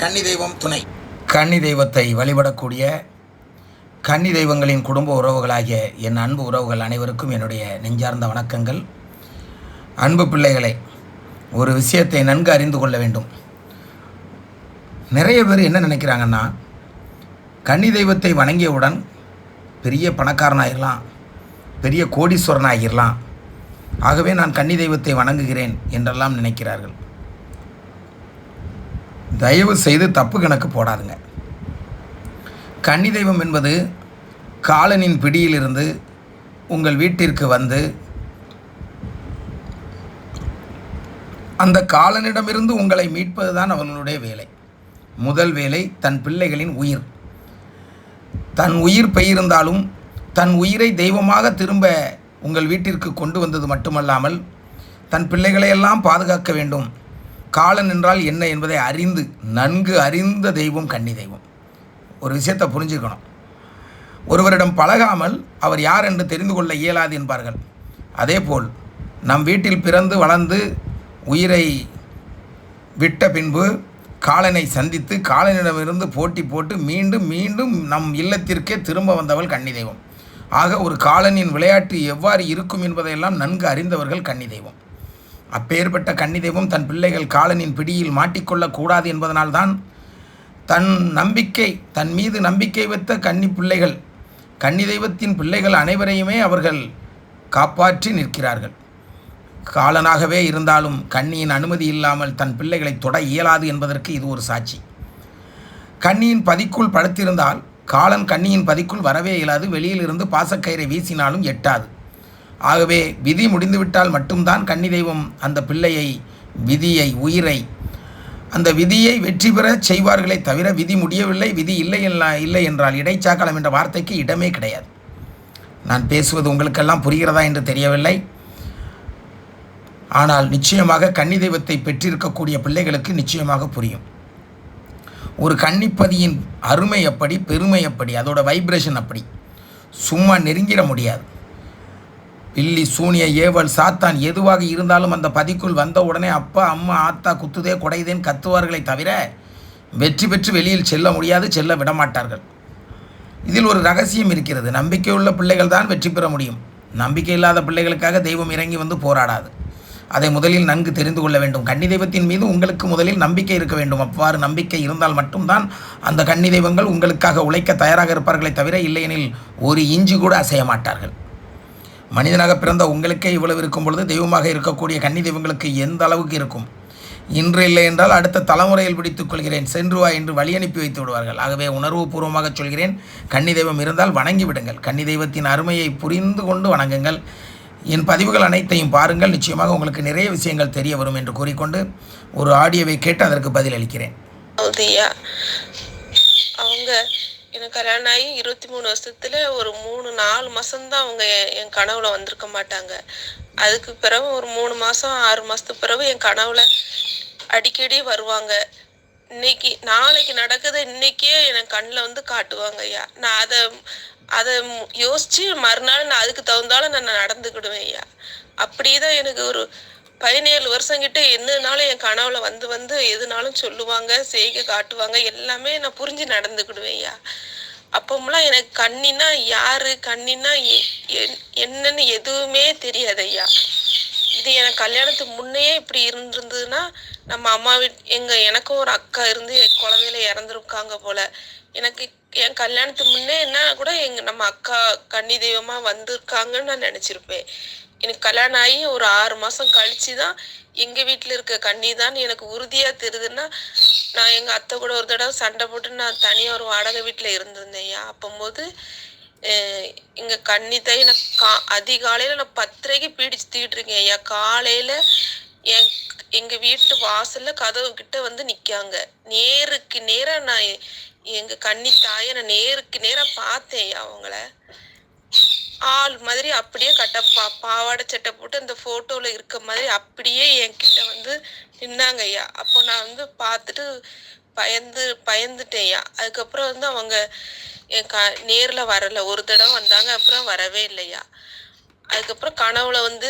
கன்னி தெய்வம் துணை. கன்னி தெய்வத்தை வழிபடக்கூடிய கன்னி தெய்வங்களின் குடும்ப உறவுகளாகிய என் அன்பு உறவுகள் அனைவருக்கும் என்னுடைய நெஞ்சார்ந்த வணக்கங்கள். அன்பு பிள்ளைகளை, ஒரு விஷயத்தை நன்கு அறிந்து கொள்ள வேண்டும். நிறைய பேர் என்ன நினைக்கிறாங்கன்னா, கன்னி தெய்வத்தை வணங்கியவுடன் பெரிய பணக்காரனாகிடலாம், பெரிய கோடீஸ்வரனாகிடலாம், ஆகவே நான் கன்னி தெய்வத்தை வணங்குகிறேன் என்றெல்லாம் நினைக்கிறார்கள். தயவு செய்து தப்பு கணக்கு போடாதுங்க. கன்னி தெய்வம் என்பது காலனின் பிடியிலிருந்து உங்கள் வீட்டிற்கு வந்து அந்த காலனிடமிருந்து உங்களை மீட்பது தான் அவர்களுடைய வேலை. முதல் வேலை தன் பிள்ளைகளின் உயிர். தன் உயிர் பெயர்ந்தாலும் தன் உயிரை தெய்வமாக திரும்ப உங்கள் வீட்டிற்கு கொண்டு வந்தது மட்டுமல்லாமல் தன் பிள்ளைகளையெல்லாம் பாதுகாக்க வேண்டும். காலன் என்றால் என்ன என்பதை நன்கு அறிந்த தெய்வம் கன்னி தெய்வம். ஒரு விஷயத்தை புரிஞ்சுக்கணும். ஒருவரிடம் பழகாமல் அவர் யார் என்று தெரிந்து கொள்ள இயலாது என்பார்கள். அதேபோல் நம் வீட்டில் பிறந்து வளர்ந்து உயிரை விட்ட பின்பு காலனை சந்தித்து காலனிடமிருந்து போட்டி போட்டு மீண்டும் மீண்டும் நம் இல்லத்திற்கே திரும்ப வந்தவள் கன்னி தெய்வம். ஆக ஒரு காலனின் விளையாட்டு எவ்வாறு இருக்கும் என்பதையெல்லாம் நன்கு அறிந்தவர்கள் கன்னி தெய்வம். அப்பேற்பட்ட கன்னி தெய்வம் தன் பிள்ளைகள் காலனின் பிடியில் மாட்டிக்கொள்ளக்கூடாது என்பதனால்தான் தன் மீது நம்பிக்கை வைத்த கன்னி தெய்வத்தின் பிள்ளைகள் அனைவரையுமே அவர்கள் காப்பாற்றி நிற்கிறார்கள். காலனாகவே இருந்தாலும் கன்னியின் அனுமதி இல்லாமல் தன் பிள்ளைகளை தொட இயலாது என்பதற்கு இது ஒரு சாட்சி. கன்னியின் பதிக்குள் படுத்திருந்தால் காலன் கன்னியின் பதிக்குள் வரவே இயலாது. வெளியில் இருந்து பாசக்கயிறை வீசினாலும் எட்டாது. ஆகவே விதி முடிந்துவிட்டால் மட்டும்தான் கன்னி தெய்வம் அந்த பிள்ளையை, உயிரை, அந்த விதியை வெற்றி பெற செய்வார்களே தவிர விதி முடியவில்லை, விதி இல்லை என்றால் இடைச்சாக்கலம் என்ற வார்த்தைக்கு இடமே கிடையாது. நான் பேசுவது உங்களுக்கெல்லாம் புரிகிறதா என்று தெரியவில்லை. ஆனால் நிச்சயமாக கன்னி தெய்வத்தை பெற்றிருக்கக்கூடிய பிள்ளைகளுக்கு நிச்சயமாக புரியும். ஒரு கன்னிப்பதியின் அருமை அப்படி, பெருமை அப்படி, அதோட வைப்ரேஷன் அப்படி. சும்மா நெருங்கிட முடியாது. பில்லி, சூனிய, ஏவல், சாத்தான் எதுவாக இருந்தாலும் அந்த பதிக்குள் வந்த உடனே அப்பா, அம்மா, ஆத்தா, குத்துதே, கொடைதேன் கத்துவார்களை தவிர வெற்றி பெற்று வெளியில் செல்ல முடியாது, செல்ல விடமாட்டார்கள். இதில் ஒரு ரகசியம் இருக்கிறது. நம்பிக்கையுள்ள பிள்ளைகள் தான் வெற்றி பெற முடியும். நம்பிக்கை இல்லாத பிள்ளைகளுக்காக தெய்வம் இறங்கி வந்து போராடாது. அதை முதலில் நன்கு தெரிந்து கொள்ள வேண்டும். கன்னி தெய்வத்தின் மீது உங்களுக்கு முதலில் நம்பிக்கை இருக்க வேண்டும். அவ்வாறு நம்பிக்கை இருந்தால் மட்டும்தான் அந்த கன்னி தெய்வங்கள் உங்களுக்காக உழைக்க தயாராக இருப்பார்களே தவிர இல்லையெனில் ஒரு இஞ்சி கூட அசைய மாட்டார்கள். மனிதனாக பிறந்த உங்களுக்கே இவ்வளவு இருக்கும் பொழுது தெய்வமாக இருக்கக்கூடிய கன்னி தெய்வங்களுக்கு எந்த அளவுக்கு இருக்கும்? இன்று இல்லை என்றால் அடுத்த தலைமுறையில் பிடித்துக் கொள்கிறேன், சென்று வா என்று வழி அனுப்பி வைத்து விடுவார்கள். ஆகவே உணர்வுபூர்வமாக சொல்கிறேன், கன்னி தெய்வம் இருந்தால் வணங்கி விடுங்கள். கன்னி தெய்வத்தின் அருமையை புரிந்து கொண்டு வணங்குங்கள். என் பதிவுகள் அனைத்தையும் பாருங்கள். நிச்சயமாக உங்களுக்கு நிறைய விஷயங்கள் தெரிய வரும் என்று கூறிக்கொண்டு ஒரு ஆடியோவை கேட்டு அதற்கு பதில் அளிக்கிறேன். அவங்க எனக்கு கல்யாணம் ஆகி 23 வருஷத்துல ஒரு 3-4 மாசம்தான் அவங்க என் கனவுல வந்திருக்க மாட்டாங்க. அதுக்கு பிறகு ஒரு 3 மாசம் 6 மாசத்துக்கு பிறகு என் கனவுல அடிக்கடி வருவாங்க. நாளைக்கு நடக்குது இன்னைக்கே எனக்கு கண்ணில் வந்து காட்டுவாங்க ஐயா. நான் அதை யோசிச்சு மறுநாள் நான் அதுக்கு தகுந்தாலும் நான் நடந்துக்கிடுவேன் ஐயா. அப்படிதான் எனக்கு ஒரு 17 வருஷம் கிட்ட எந்தனாலும் என் கனவுல வந்து எதுனாலும் சொல்லுவாங்க, செய்க காட்டுவாங்க, எல்லாமே நான் புரிஞ்சு நடந்துக்கிடுவேன் ஐயா. அப்பமெல்லாம் எனக்கு கண்ணினா யாரு, கண்ணினா என்னன்னு எதுவுமே தெரியாது ஐயா. இது எனக்கு கல்யாணத்துக்கு முன்னையே இப்படி இருந்திருந்ததுன்னா நம்ம அம்மா எனக்கும் ஒரு அக்கா இருந்து குழந்தையில இறந்துருக்காங்க போல. எனக்கு என் கல்யாணத்துக்கு முன்னே என்ன கூட நம்ம அக்கா கன்னி தெய்வமா வந்திருக்காங்கன்னு நான் நினைச்சிருப்பேன். எனக்கு கல்யாணம் ஆகி ஒரு 6 மாசம் கழிச்சுதான் எங்க வீட்டுல இருக்க கன்னி தான் எனக்கு உறுதியா தெரியுதுன்னா, நான் எங்க அத்தை கூட ஒரு தடவை சண்டை போட்டு நான் தனியா ஒரு வாடகை வீட்டுல இருந்திருந்தேன் ஐயா. அப்போது எங்க கன்னி தாய் நான் அதிகாலையில நான் 10:30க்கு பீடிச்சு தூக்கிட்டு இருக்கேன் ஐயா. காலையில எங்க வீட்டு வாசல்ல கதவு கிட்ட வந்து நிக்காங்க. நேருக்கு நேரா நான் எங்க கன்னி தாயை நான் நேருக்கு நேரா பார்த்தேன் ஐயா. அவங்கள ஆள் மாதிரி அப்படியே பாவாடை சட்டை போட்டு அந்த போட்டோல இருக்க மாதிரி அப்படியே என்கிட்ட வந்து நின்னாங்க ஐயா. அப்போ நான் வந்து பார்த்துட்டு பயந்துட்டேன் ஐயா. அதுக்கப்புறம் வந்து அவங்க நேர்ல வரல. ஒரு தடவை வந்தாங்க, அப்புறம் வரவே இல்லையா. அதுக்கப்புறம் கனவுல வந்து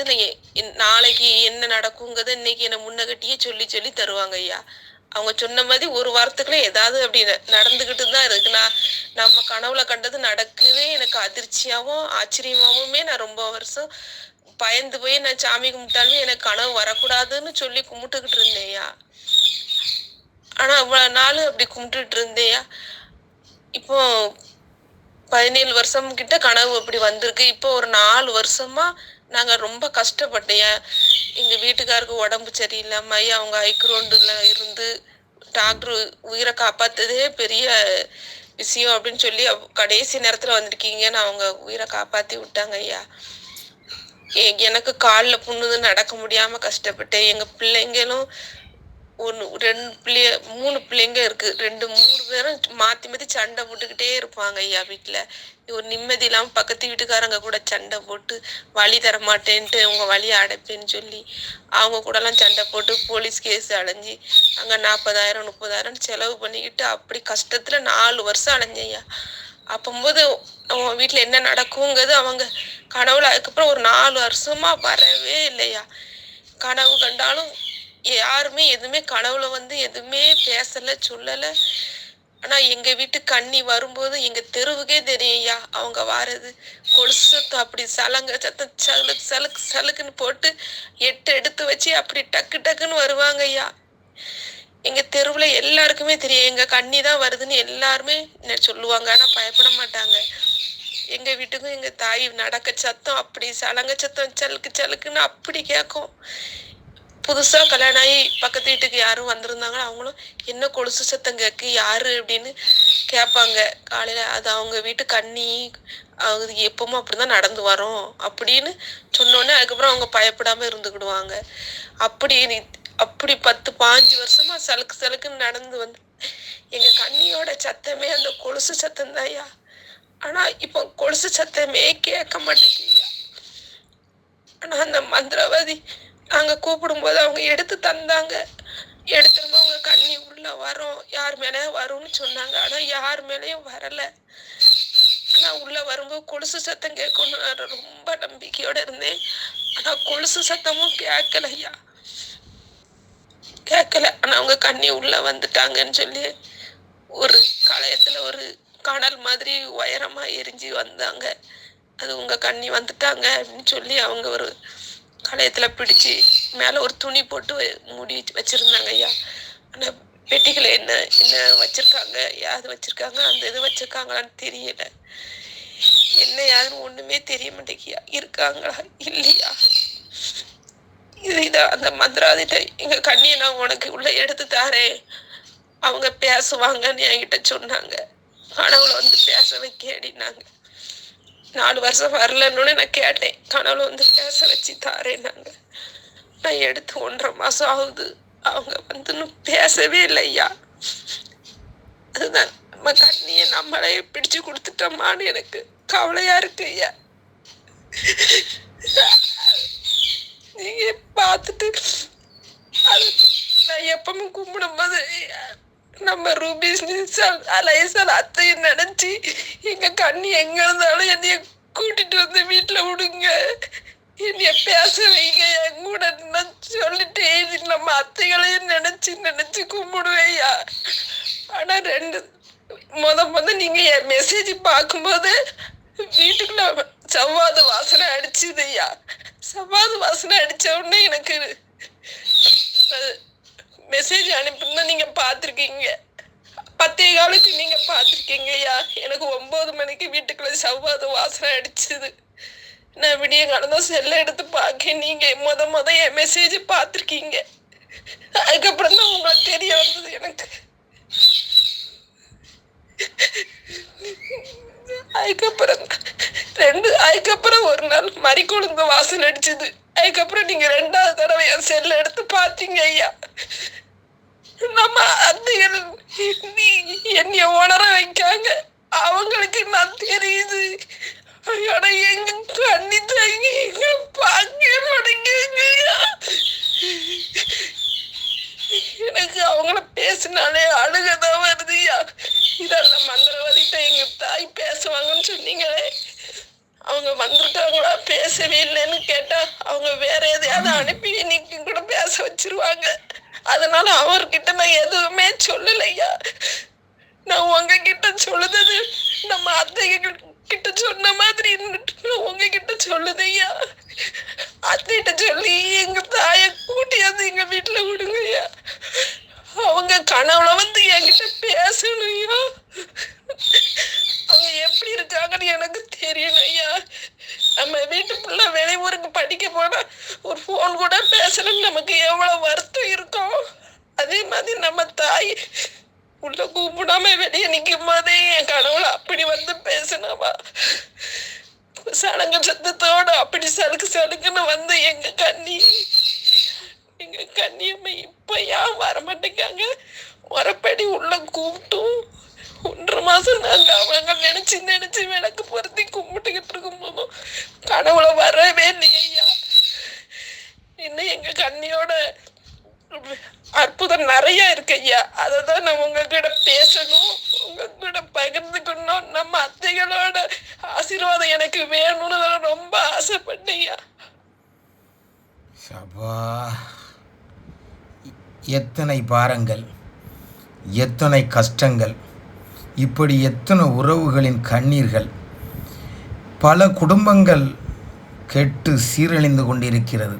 நாளைக்கு என்ன நடக்குங்கிறத இன்னைக்கு என்னை முன்னகட்டியே சொல்லி தருவாங்க ஐயா. அவங்க சொன்ன மாதிரி ஒரு வாரத்துக்குள்ள ஏதாவது அப்படி நடந்துகிட்டு தான் இருக்கு. நம்ம கனவுல கண்டது நடக்கவே எனக்கு அதிர்ச்சியாவும் ஆச்சரியமாவுமே நான் ரொம்ப வருஷம் பயந்து போய் நான் சாமி கும்பிட்டாலுமே எனக்கு கனவு வரக்கூடாதுன்னு சொல்லி கும்பிட்டுக்கிட்டு இருந்தேயா. ஆனா இவ்வளவு நாள் அப்படி கும்பிட்டுட்டு இருந்தேயா. இப்போ 17 வருஷம் கிட்ட கனவு அப்படி வந்திருக்கு. இப்போ ஒரு 4 வருஷமா நாங்க ரொம்ப கஷ்டப்பட்டேன். எங்க வீட்டுக்காருக்கு உடம்பு சரியில்லாம அவங்க ஐக்ரோண்டுல இருந்து டாக்டர் உயிரை காப்பாத்துறதே பெரிய விஷயம் அப்படின்னு சொல்லி கடைசி நேரத்துல வந்திருக்கீங்கன்னு அவங்க உயிரை காப்பாத்தி விட்டாங்க ஐயா. எனக்கு காலில் புண்ணுது, நடக்க முடியாம கஷ்டப்பட்டேன். எங்க பிள்ளைங்களும் 3 பிள்ளைங்க இருக்கு. 3 பேரும் மாத்தி மாத்தி சண்டை போட்டுக்கிட்டே இருப்பாங்க ஐயா. வீட்டுல ஒரு நிம்மதி இல்லாம பக்கத்து வீட்டுக்காரங்க கூட சண்டை போட்டு வழி தர மாட்டேன்ட்டு உங்க வழியை அடைப்பேன்னு சொல்லி அவங்க கூட எல்லாம் சண்டை போட்டு போலீஸ் கேஸ் அலைஞ்சி அங்க 40,000 30,000 செலவு பண்ணிக்கிட்டு அப்படி கஷ்டத்துல 4 வருஷம் அலைஞ்சையா. அப்பம்போது அவங்க வீட்டுல என்ன நடக்குங்கிறது அவங்க கனவுல அதுக்கப்புறம் ஒரு 4 வருஷமா வரவே இல்லையா. கனவு கண்டாலும் யாருமே எதுவுமே கனவுல எதுவுமே பேசல சொல்லல. ஆனா எங்க வீட்டு கண்ணி வரும்போது எங்க தெருவுக்கே தெரியும்யா அவங்க வாரது. கொலுசு சத்தம் அப்படி சலங்க சத்தம் சலுக்கு சலுக்குன்னு போட்டு 8 எடுத்து வச்சு அப்படி டக்கு டக்குன்னு வருவாங்க ஐயா. எங்க தெருவுல எல்லாருக்குமே தெரியும் எங்க கண்ணி தான் வருதுன்னு எல்லாருமே சொல்லுவாங்க. ஆனா பயப்பட மாட்டாங்க. எங்க வீட்டுக்கும் எங்க தாய் நடக்க சத்தம் அப்படி சலங்க சத்தம் சலுக்கு சலுக்குன்னு அப்படி கேட்கும். புதுசா கல்யாணம் ஆகி பக்கத்து வீட்டுக்கு யாரும் வந்திருந்தாங்கன்னா அவங்களும் என்ன கொலுசு சத்தம் கேக்கு யாரு அப்படின்னு கேட்பாங்க காலையில. அது அவங்க வீட்டு கண்ணி அது எப்பவும் அப்படிதான் நடந்து வரும் அப்படின்னு சொன்னோடனே அதுக்கப்புறம் அவங்க பயப்படாம இருந்துக்கிடுவாங்க. அப்படி 10-15 வருஷமா சலுக்கு சலுக்குன்னு நடந்து எங்க கண்ணியோட சத்தமே அந்த கொலுசு சத்தம் தான்யா. ஆனா இப்போ கொலுசு சத்தமே கேட்க மாட்டேங்குதுயா. ஆனா அந்த மந்திரவாதி நாங்க கூப்பிடும் போது அவங்க எடுத்து தந்தாங்க. எடுத்துருமா உங்க கண்ணி உள்ள வரும், யார் மேலே வரும்னு சொன்னாங்க. ஆனா யார் மேலேயும் வரல. ஆனா உள்ள வரும்போது கொலுசு சத்தம் கேட்கணும் நான் ரொம்ப நம்பிக்கையோட இருந்தேன். ஆனா கொலுசு சத்தமும் கேட்கலையா, கேட்கல. ஆனா அவங்க கண்ணி உள்ள வந்துட்டாங்கன்னு சொல்லி ஒரு களையத்துல ஒரு கனல் மாதிரி உயரமா எரிஞ்சு வந்தாங்க. அது உங்க கண்ணி வந்துட்டாங்க அப்படின்னு சொல்லி அவங்க ஒரு களையத்துல பிடிச்சு மேல ஒரு துணி போட்டு மூடி வச்சிருந்தாங்க ஐயா. ஆனா பெட்டிகளை என்ன என்ன வச்சிருக்காங்க, யாது வச்சிருக்காங்க, அந்த இது வச்சிருக்காங்களான்னு தெரியல. என்ன யாருன்னு ஒண்ணுமே தெரிய மாட்டேங்கியா. இருக்காங்களா இல்லையா இதான் அந்த மந்திராதிட்ட எங்க கண்ணியை நான் உனக்கு உள்ள எடுத்து தாரேன், அவங்க பேசுவாங்கன்னு என்கிட்ட சொன்னாங்க. கனவுல பேச வைக்க அப்படின்னாங்க. 4 வருஷம் வரலன்னு நான் கேட்டேன். கனவுல பேச வச்சு தாரேன்னாங்க. நான் எடுத்து 1.5 மாசம் ஆகுது. அவங்க இன்னும் பேசவே இல்லையா. அதுதான் நம்ம கண்ணியை நம்மளே பிடிச்சு கொடுத்துட்டோமான்னு எனக்கு கவலையா இருக்கு ஐயா. நீங்க பார்த்துட்டு அது நான் எப்பவும் கும்பிடும் போது நம்ம ரூபீஸ் அலைசல் அத்தையும் நினைச்சு எங்க கண்ணி எங்க இருந்தாலும் என்னைய கூட்டிட்டு வீட்டுல விடுங்க, என்னைய பேச வைங்க என் கூட சொல்லிட்டு நம்ம அத்தைகளையும் நினைச்சு கும்பிடுவேயா. ஆனா முத நீங்க என் மெசேஜ் பார்க்கும்போது வீட்டுக்குள்ள செவ்வாது வாசனை அடிச்சுதையா. செவ்வாது வாசனை அடிச்ச உடனே எனக்கு மெசேஜ் அனுப்பினா நீங்க பாத்திருக்கீங்க. 10:15 நீங்க பாத்திருக்கீங்க ஐயா. எனக்கு 9 மணிக்கு வீட்டுக்குள்ள செவ்வாது வாசனை அடிச்சுது. நான் விடிய காலந்தான் செல்ல எடுத்து பார்க்க நீங்க முத என் மெசேஜ் பாத்திருக்கீங்க. அதுக்கப்புறம் தான் உங்களுக்கு தெரிய வந்தது எனக்கு. அதுக்கப்புறம் ஒரு நாள் மறிக்கொழுந்து வாசனை அடிச்சுது. அதுக்கப்புறம் நீங்க 2வது தடவை என் செல்ல எடுத்து பாத்தீங்க ஐயா. நம்ம அத்தைகள் என்னைய உணர வைக்காங்க. அவங்களுக்கு நான் தெரியுது. ஆனா எங்க கண்ணி தாங்கி எங்க பார்க்க மாட்டேங்க. எனக்கு அவங்கள பேசினாலே அழுகதான் வருதுயா. இதெல்லாம் மந்திரவாதிட்ட எங்க தாய் பேசுவாங்கன்னு சொன்னீங்களே, அவங்க வந்திருக்காங்களா? பேசவே இல்லைன்னு கேட்டா அவங்க வேற எதையாவது அனுப்பி இன்னைக்கு கூட பேச வச்சிருவாங்க. அதனால அவர்கிட்ட நான் எதுவுமே சொல்லலையா. நான் உங்ககிட்ட சொல்லுது நம்ம அத்தைகள் கிட்ட சொன்ன மாதிரி நான் உங்ககிட்ட சொல்லுதையா. அத்தைகிட்ட சொல்லி எங்க தாய கூட்டியாந்து எங்க வீட்டுல விடுங்கய்யா. அவங்க கனவுல வந்து என்கிட்ட பேசணும்யா. அவங்க எப்படி இருக்காங்கன்னு எனக்கு தெரியணும் ஐயா. நம்ம வீட்டு பிள்ளை வெளியூருக்கு படிக்க போனா ஒரு போன் கூட பேசலன்னு நமக்கு எவ்வளவு வருத்தம் இருக்கும். அதே மாதிரி நம்ம தாய் உள்ள கூப்பிடாம வெளியே நிக்கும் போதே என் கனவுல அப்படி வந்து பேசினவா. சடங்கு சத்தத்தோட அப்படி சலுக்குன்னு வந்து எங்க கண்ணியம்மா இப்ப ஏன் வரமாட்டேங்காங்க. முறைப்படி உள்ள கூப்பிட்டும் 1.5 மாசம் நாங்க அவங்க நினைச்சு விளக்கு பொருத்தி கும்பிட்டுக்கிட்டு இருக்கும் போதும் கனவுல வரவே இல்லையா. இன்னும் எங்க கண்ணியோட அற்புதம் நிறைய இருக்கு ஐயா. அததான் நான் உங்ககிட்ட பேசணும், உங்ககிட்ட பகிர்ந்துக்கணும். நம்ம அத்தைகளோட ஆசீர்வாதம் எனக்கு வேணும்னு ரொம்ப ஆசைப்பட்டேயா. எத்தனை பாரங்கள், எத்தனை கஷ்டங்கள், இப்படி எத்தனை உறவுகளின் கண்ணீர்கள். பல குடும்பங்கள் கெட்டு சீரழிந்து கொண்டிருக்கிறது.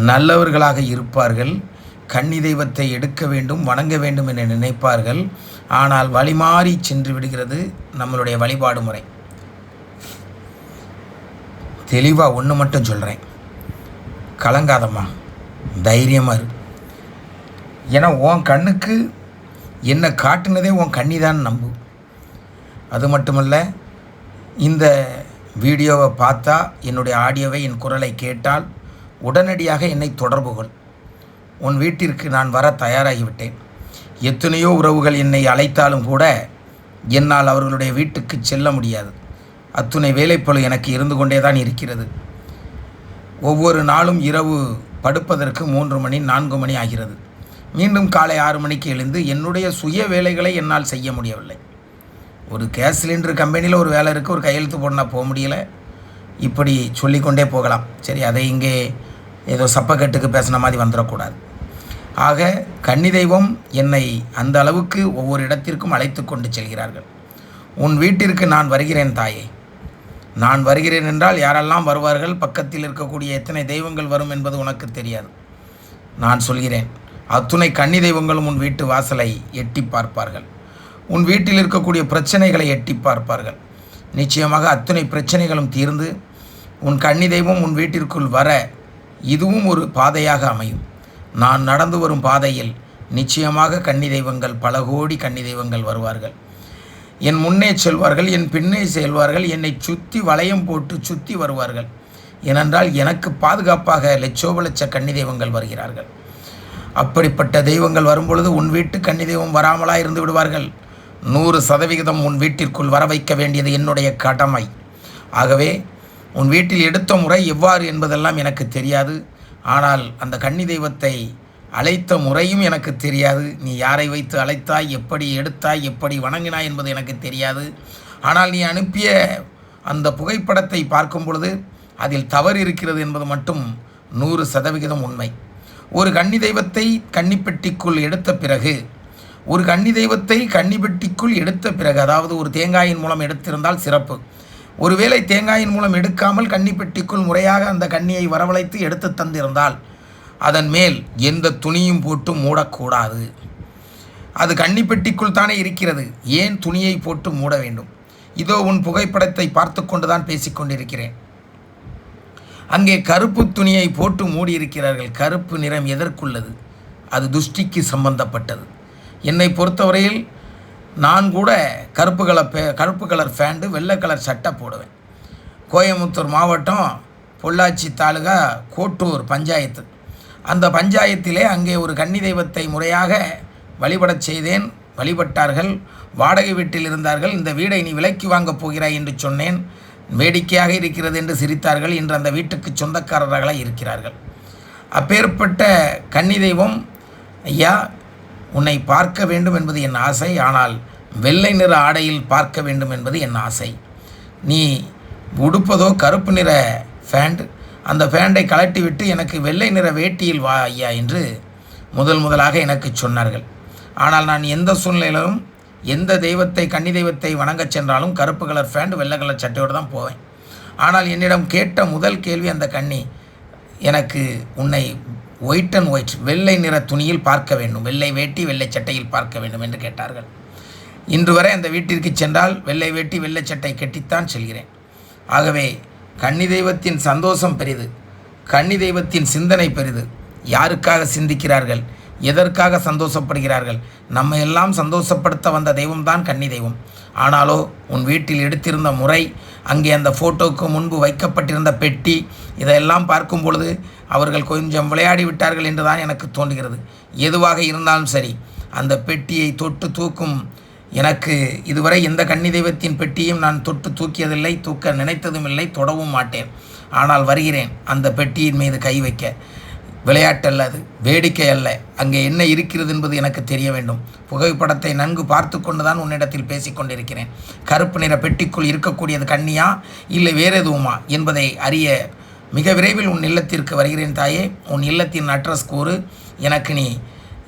நல்லவர்களாக இருப்பார்கள், கன்னி தெய்வத்தை எடுக்க வேண்டும், வணங்க வேண்டும் என நினைப்பார்கள். ஆனால் வழிமாறி சென்று விடுகிறது நம்மளுடைய வழிபாடு முறை. தெளிவாக ஒன்று மட்டும் சொல்கிறேன், கலங்காதம்மா, தைரியமாக இரு. ஏன்னா உன் கண்ணுக்கு என்னை காட்டுனதே உன் கண்ணிதான் நம்பு. அது மட்டுமல்ல, இந்த வீடியோவை பார்த்தா, என்னுடைய ஆடியோவை, என் குரலை கேட்டால் உடனடியாக என்னை தொடர்பு கொள். உன் வீட்டிற்கு நான் வர தயாராகிவிட்டேன். எத்தனையோ உறவுகள் என்னை அழைத்தாலும் கூட என்னால் அவர்களுடைய வீட்டுக்கு செல்ல முடியாது. அத்துணை வேலைப்பளு எனக்கு இருந்து கொண்டே தான் இருக்கிறது. ஒவ்வொரு நாளும் இரவு படுப்பதற்கு 3 மணி 4 மணி ஆகிறது. மீண்டும் காலை 6 மணிக்கு எழுந்து என்னுடைய சுய வேலைகளை என்னால் செய்ய முடியவில்லை. ஒரு கேஸ் சிலிண்டர் கம்பெனியில் ஒரு வேலை இருக்குது, ஒரு கையெழுத்து போடனா போக முடியலை. இப்படி சொல்லிக்கொண்டே போகலாம். சரி, அதை இங்கே ஏதோ சப்பக்கட்டுக்கு பேசின மாதிரி வந்துடக்கூடாது. ஆக கன்னி தெய்வம் என்னை அந்த அளவுக்கு ஒவ்வொரு இடத்திற்கும் அழைத்து கொண்டு செல்கிறார்கள். உன் வீட்டிற்கு நான் வருகிறேன் தாயே. நான் வருகிறேன் என்றால் யாரெல்லாம் வருவார்கள், பக்கத்தில் இருக்கக்கூடிய எத்தனை தெய்வங்கள் வரும் என்பது உனக்கு தெரியாது. நான் சொல்கிறேன், அத்துணை கன்னி தெய்வங்களும் உன் வீட்டு வாசலை எட்டி பார்ப்பார்கள். உன் வீட்டில் இருக்கக்கூடிய பிரச்சனைகளை எட்டி பார்ப்பார்கள். நிச்சயமாக அத்துணை பிரச்சனைகளும் தீர்ந்து உன் கன்னி தெய்வம் உன் வீட்டிற்குள் வர இதுவும் ஒரு பாதையாக அமையும். நான் நடந்து வரும் பாதையில் நிச்சயமாக கன்னி தெய்வங்கள், பல கோடி கன்னி தெய்வங்கள் வருவார்கள். என் முன்னே செல்வார்கள், என் பின்னே செல்வார்கள், என்னை சுற்றி வளையம் போட்டு சுற்றி வருவார்கள். ஏனென்றால் எனக்கு பாதுகாப்பாக லட்சோபலட்ச கன்னி தெய்வங்கள் வருகிறார்கள். அப்படிப்பட்ட தெய்வங்கள் வரும்பொழுது உன் வீட்டு கன்னி தெய்வம் வராமலா இருந்து விடுவார்கள்? 100% உன் வீட்டிற்குள் வர வைக்க வேண்டியது என்னுடைய கடமை. ஆகவே உன் வீட்டில் எடுத்த முறை எவ்வாறு என்பதெல்லாம் எனக்கு தெரியாது. ஆனால் அந்த கன்னி தெய்வத்தை அழைத்த முறையும் எனக்கு தெரியாது. நீ யாரை வைத்து அழைத்தாய், எப்படி எடுத்தாய், எப்படி வணங்கினாய் என்பது எனக்கு தெரியாது. ஆனால் நீ அனுப்பிய அந்த புகைப்படத்தை பார்க்கும் பொழுது அதில் தவறு இருக்கிறது என்பது மட்டும் 100% உண்மை. ஒரு கன்னி தெய்வத்தை கன்னிப்பெட்டிக்குள் எடுத்த பிறகு, ஒரு கன்னி தெய்வத்தை கன்னிப்பெட்டிக்குள் எடுத்த பிறகு, அதாவது ஒரு தேங்காயின் மூலம் எடுத்திருந்தால் சிறப்பு. ஒருவேளை தேங்காயின் மூலம் எடுக்காமல் கன்னிப்பெட்டிக்குள் முறையாக அந்த கன்னியை வரவழைத்து எடுத்து தந்திருந்தால் அதன் மேல் எந்த துணியும் போட்டு மூடக்கூடாது. அது கன்னிப்பெட்டிக்குள் தானே இருக்கிறது, ஏன் துணியை போட்டு மூட வேண்டும்? இதோ உன் புகைப்படத்தை பார்த்து கொண்டுதான் பேசிக்கொண்டிருக்கிறேன். அங்கே கருப்பு துணியை போட்டு மூடியிருக்கிறார்கள். கருப்பு நிறம் எதற்குள்ளது? அது துஷ்டிக்கு சம்பந்தப்பட்டது. என்னை பொறுத்தவரையில் நான் கூட கருப்பு கலர் ஃபேண்டு, வெள்ளை கலர் சட்டை போடுவேன். கோயம்புத்தூர் மாவட்டம் பொள்ளாச்சி தாலுகா கோட்டூர் பஞ்சாயத்து. அந்த பஞ்சாயத்திலே அங்கே ஒரு கன்னி தெய்வத்தை முறையாக வழிபடச் செய்தேன். வழிபட்டார்கள். வாடகை வீட்டில் இருந்தார்கள். இந்த வீடை நீ விலைக்கு வாங்கப் போகிறாய் என்று சொன்னேன். வேடிக்கையாக இருக்கிறது என்று சிரித்தார்கள். இன்று அந்த வீட்டுக்கு சொந்தக்காரர்களாக இருக்கிறார்கள். அப்பேற்பட்ட கன்னி தெய்வம், ஐயா உன்னை பார்க்க வேண்டும் என்பது என் ஆசை. ஆனால் வெள்ளை நிற ஆடையில் பார்க்க வேண்டும் என்பது என் ஆசை. நீ உடுப்பதோ கருப்பு நிற ஃபேண்ட், அந்த ஃபேண்டை கலட்டிவிட்டு எனக்கு வெள்ளை நிற வேட்டியில் வா ஐயா என்று முதலாக எனக்கு சொன்னார்கள். ஆனால் நான் எந்த சூழ்நிலையிலும் எந்த தெய்வத்தை கன்னி தெய்வத்தை வணங்கச் சென்றாலும் கருப்பு கலர் பேண்ட் வெள்ளை கலர் சட்டையோடு தான் போவேன். ஆனால் என்னிடம் கேட்ட முதல் கேள்வி அந்த கன்னி, எனக்கு உன்னை ஒயிட் அண்ட் ஒயிட் வெள்ளை நிற துணியில் பார்க்க வேண்டும், வெள்ளை வேட்டி வெள்ளை சட்டையில் பார்க்க வேண்டும் என்று கேட்டார்கள். இன்று வரை அந்த வீட்டிற்கு சென்றால் வெள்ளை வேட்டி வெள்ளை சட்டை கட்டித்தான் செல்கிறேன். ஆகவே கன்னி தெய்வத்தின் சந்தோஷம் பெரிது, கன்னி தெய்வத்தின் சிந்தனை பெரிது. யாருக்காக சிந்திக்கிறார்கள், எதற்காக சந்தோஷப்படுகிறார்கள்? நம்ம எல்லாம் சந்தோஷப்படுத்த வந்த தெய்வம்தான் கன்னி தெய்வம். ஆனாலோ உன் வீட்டில் எடுத்திருந்த முறை, அங்கே அந்த ஃபோட்டோவுக்கு முன்பு வைக்கப்பட்டிருந்த பெட்டி, இதையெல்லாம் பார்க்கும் பொழுது அவர்கள் கொஞ்சம் விளையாடி விட்டார்கள் என்று தான் எனக்கு தோன்றுகிறது. எதுவாக இருந்தாலும் சரி, அந்த பெட்டியை தொட்டு தூக்கும் எனக்கு இதுவரை எந்த கன்னி தெய்வத்தின் பெட்டியும் நான் தொட்டு தூக்கியதில்லை, தூக்க நினைத்ததும் இல்லை, தொடவும் மாட்டேன். ஆனால் வருகிறேன் அந்த பெட்டியின் மீது கை வைக்க. விளையாட்டல்ல, அது வேடிக்கை அல்ல. அங்கே என்ன இருக்கிறது என்பது எனக்கு தெரிய வேண்டும். புகைப்படத்தை நன்கு பார்த்து கொண்டு தான் உன்னிடத்தில் பேசிக்கொண்டிருக்கிறேன். கருப்பு நிற பெட்டிக்குள் இருக்கக்கூடியது கன்னியா இல்லை வேறு எதுவுமா என்பதை அறிய மிக விரைவில் உன் இல்லத்திற்கு வருகிறேன் தாயே. உன் இல்லத்தின் அட்ரஸ் கூறு. எனக்கு நீ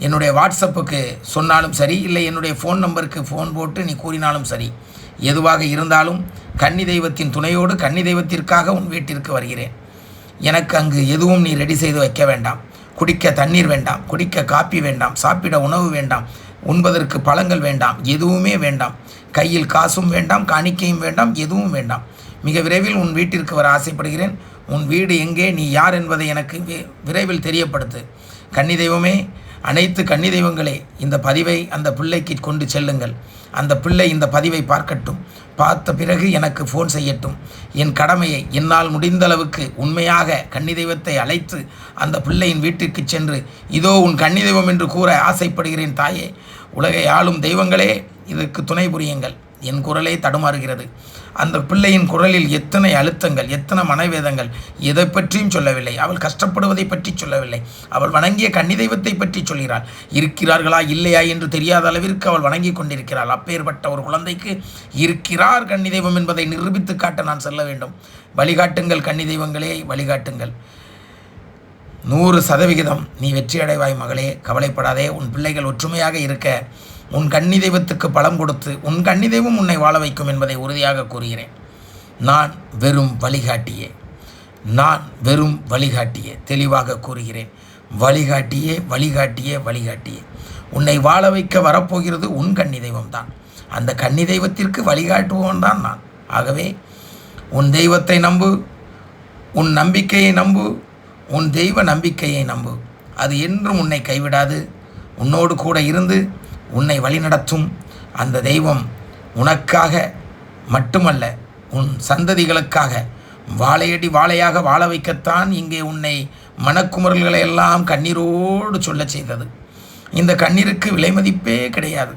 என்னுடைய வாட்ஸ்அப்புக்கு சொன்னாலும் சரி, இல்லை என்னுடைய ஃபோன் நம்பருக்கு ஃபோன் போட்டு நீ கூறினாலும் சரி, எதுவாக இருந்தாலும் கன்னி தெய்வத்தின் துணையோடு கன்னி தெய்வத்திற்காக உன் வீட்டிற்கு வருகிறேன். எனக்கு அங்கு எதுவும் நீ ரெடி செய்து வைக்க வேண்டாம். குடிக்க தண்ணீர் வேண்டாம், குடிக்க காப்பி வேண்டாம், சாப்பிட உணவு வேண்டாம், உண்பதற்கு பழங்கள் வேண்டாம், எதுவுமே வேண்டாம். கையில் காசும் வேண்டாம், காணிக்கையும் வேண்டாம், எதுவும் வேண்டாம். மிக விரைவில் உன் வீட்டிற்கு வர ஆசைப்படுகிறேன். உன் வீடு எங்கே, நீ யார் என்பதை எனக்கு விரைவில் தெரியப்படுத்து. கன்னி தெய்வமே, அனைத்து கன்னி தெய்வங்களே, இந்த பதிவை அந்த பிள்ளைக்கு கொண்டு செல்லுங்கள். அந்த பிள்ளை இந்த பதிவை பார்க்கட்டும். பார்த்த பிறகு எனக்கு ஃபோன் செய்யட்டும். என் கடமையை என்னால் முடிந்த அளவுக்கு உண்மையாக கன்னி தெய்வத்தை அழைத்து அந்த பிள்ளையின் வீட்டிற்கு சென்று இதோ உன் கன்னி தெய்வம் என்று கூற ஆசைப்படுகிறேன் தாயே. உலகை ஆளும் தெய்வங்களே, இதற்கு துணை புரியுங்கள். என் குரலே தடுமாறுகிறது. அந்த பிள்ளையின் குரலில் எத்தனை அழுத்தங்கள், எத்தனை மனவேதங்கள். எதை பற்றியும் சொல்லவில்லை. அவள் கஷ்டப்படுவதை பற்றி சொல்லவில்லை. அவள் வணங்கிய கன்னி தெய்வத்தை பற்றி சொல்கிறாள். இருக்கிறார்களா இல்லையா என்று தெரியாத அளவிற்கு அவள் வணங்கி கொண்டிருக்கிறாள். அப்பேற்பட்ட ஒரு குழந்தைக்கு இருக்கிறார் கன்னி தெய்வம் என்பதை நிரூபித்து காட்ட நான் செல்ல வேண்டும். வழிகாட்டுங்கள் கன்னி தெய்வங்களே, வழிகாட்டுங்கள். 100% நீ வெற்றி அடைவாய் மகளே, கவலைப்படாதே. உன் பிள்ளைகள் ஒற்றுமையாக இருக்க உன் கன்னி தெய்வத்துக்கு பலம் கொடுத்து உன் கன்னி தெய்வம் உன்னை வாழ வைக்கும் என்பதை உறுதியாக கூறுகிறேன். நான் வெறும் வழிகாட்டியே, நான் வெறும் வழிகாட்டியே, தெளிவாக கூறுகிறேன். வழிகாட்டியே, வழிகாட்டியே, வழிகாட்டியே. உன்னை வாழ வைக்க வரப்போகிறது உன் கன்னி தெய்வம் தான். அந்த கன்னி தெய்வத்திற்கு வழிகாட்டுவோன் தான் நான். ஆகவே உன் தெய்வத்தை நம்பு, உன் நம்பிக்கையை நம்பு, உன் தெய்வ நம்பிக்கையை நம்பு. அது என்றும் உன்னை கைவிடாது. உன்னோடு கூட இருந்து உன்னை வழிநடத்தும். அந்த தெய்வம் உனக்காக மட்டுமல்ல, உன் சந்ததிகளுக்காக வாழையடி வாழையாக வாழ வைக்கத்தான் இங்கே உன்னை மனக்குமுறல்களை எல்லாம் கண்ணீரோடு சொல்ல செய்தது. இந்த கண்ணீருக்கு விலை மதிப்பே கிடையாது.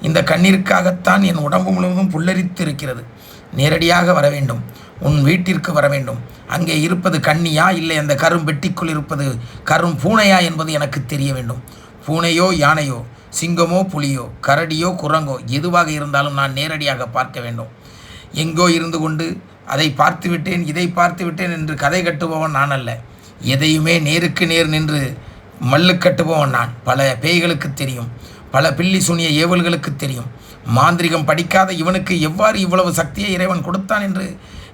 இந்த கண்ணீருக்காகத்தான் என் உடம்பு முழுவதும் புல்லரித்து இருக்கிறது. நேரடியாக வர வேண்டும், உன் வீட்டிற்கு வர வேண்டும். அங்கே இருப்பது கன்னியா இல்லை அந்த கரும் பெட்டிக்குள் இருப்பது கரும் பூனையா என்பது எனக்கு தெரிய வேண்டும். பூனையோ யானையோ, சிங்கமோ புலியோ, கரடியோ குரங்கோ, எதுவாக இருந்தாலும் நான் நேரடியாக பார்க்க வேண்டும். எங்கோ இருந்து கொண்டு அதை பார்த்து விட்டேன், இதை பார்த்து விட்டேன் என்று கதை கட்டுபவன் நான் அல்ல. எதையுமே நேருக்கு நேர் நின்று மல்லு கட்டுபவன் நான். பல பேய்களுக்கு தெரியும், பல பில்லி சுனிய ஏவல்களுக்கு தெரியும். மாந்திரிகம் படிக்காத இவனுக்கு எவ்வாறு இவ்வளவு சக்தியை இறைவன் கொடுத்தான் என்று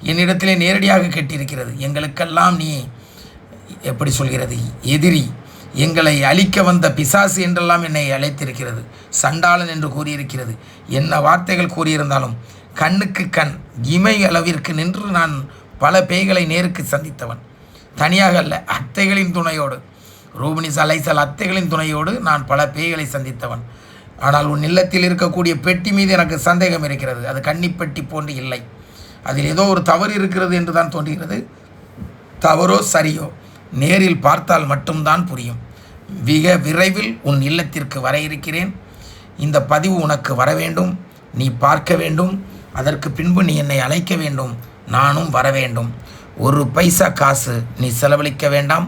என்னிடத்திலே நேரடியாக கேட்டிருக்கிறது. எங்களுக்கெல்லாம் நீ எப்படி சொல்கிறது, எதிரி, எங்களை அழிக்க வந்த பிசாசு என்றெல்லாம் என்னை அழைத்திருக்கிறது. சண்டாளன் என்று கூறியிருக்கிறது. என்ன வார்த்தைகள் கூறியிருந்தாலும் கண்ணுக்கு கண் இமை அளவிற்கு நின்று நான் பல பேய்களை நேருக்கு சந்தித்தவன். தனியாக அல்ல, அத்தைகளின் துணையோடு, ரூபினி சலைசல் அத்தைகளின் துணையோடு நான் பல பேய்களை சந்தித்தவன். ஆனால் உன் இல்லத்தில் இருக்கக்கூடிய பெட்டி மீது எனக்கு சந்தேகம் இருக்கிறது. அது கன்னிப்பெட்டி போன்று இல்லை. அதில் ஏதோ ஒரு தவறு இருக்கிறது என்று தான் தோன்றுகிறது. தவறோ சரியோ நேரில் பார்த்தால் மட்டும்தான் புரியும். மிக விரைவில் உன் இல்லத்திற்கு வர இருக்கிறேன். இந்த பதிவு உனக்கு வர வேண்டும், நீ பார்க்க வேண்டும். அதற்கு பின்பு நீ என்னை அழைக்க வேண்டும், நானும் வர வேண்டும். ஒரு பைசா காசு நீ செலவழிக்க வேண்டாம்.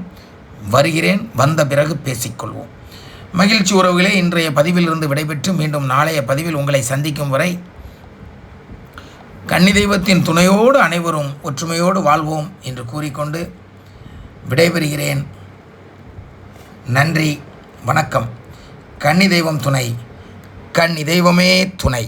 வருகிறேன், வந்த பிறகு பேசிக்கொள்வோம். மகிழ்ச்சி உறவுகளே, இன்றைய பதிவிலிருந்து விடைபெற்று மீண்டும் நாளைய பதிவில் உங்களை சந்திக்கும் வரை கன்னி தெய்வத்தின் துணையோடு அனைவரும் ஒற்றுமையோடு வாழ்வோம் என்று கூறிக்கொண்டு விடைபெறுகிறேன். நன்றி, வணக்கம். கன்னி தெய்வம் துணை, கன்னி தெய்வமே துணை.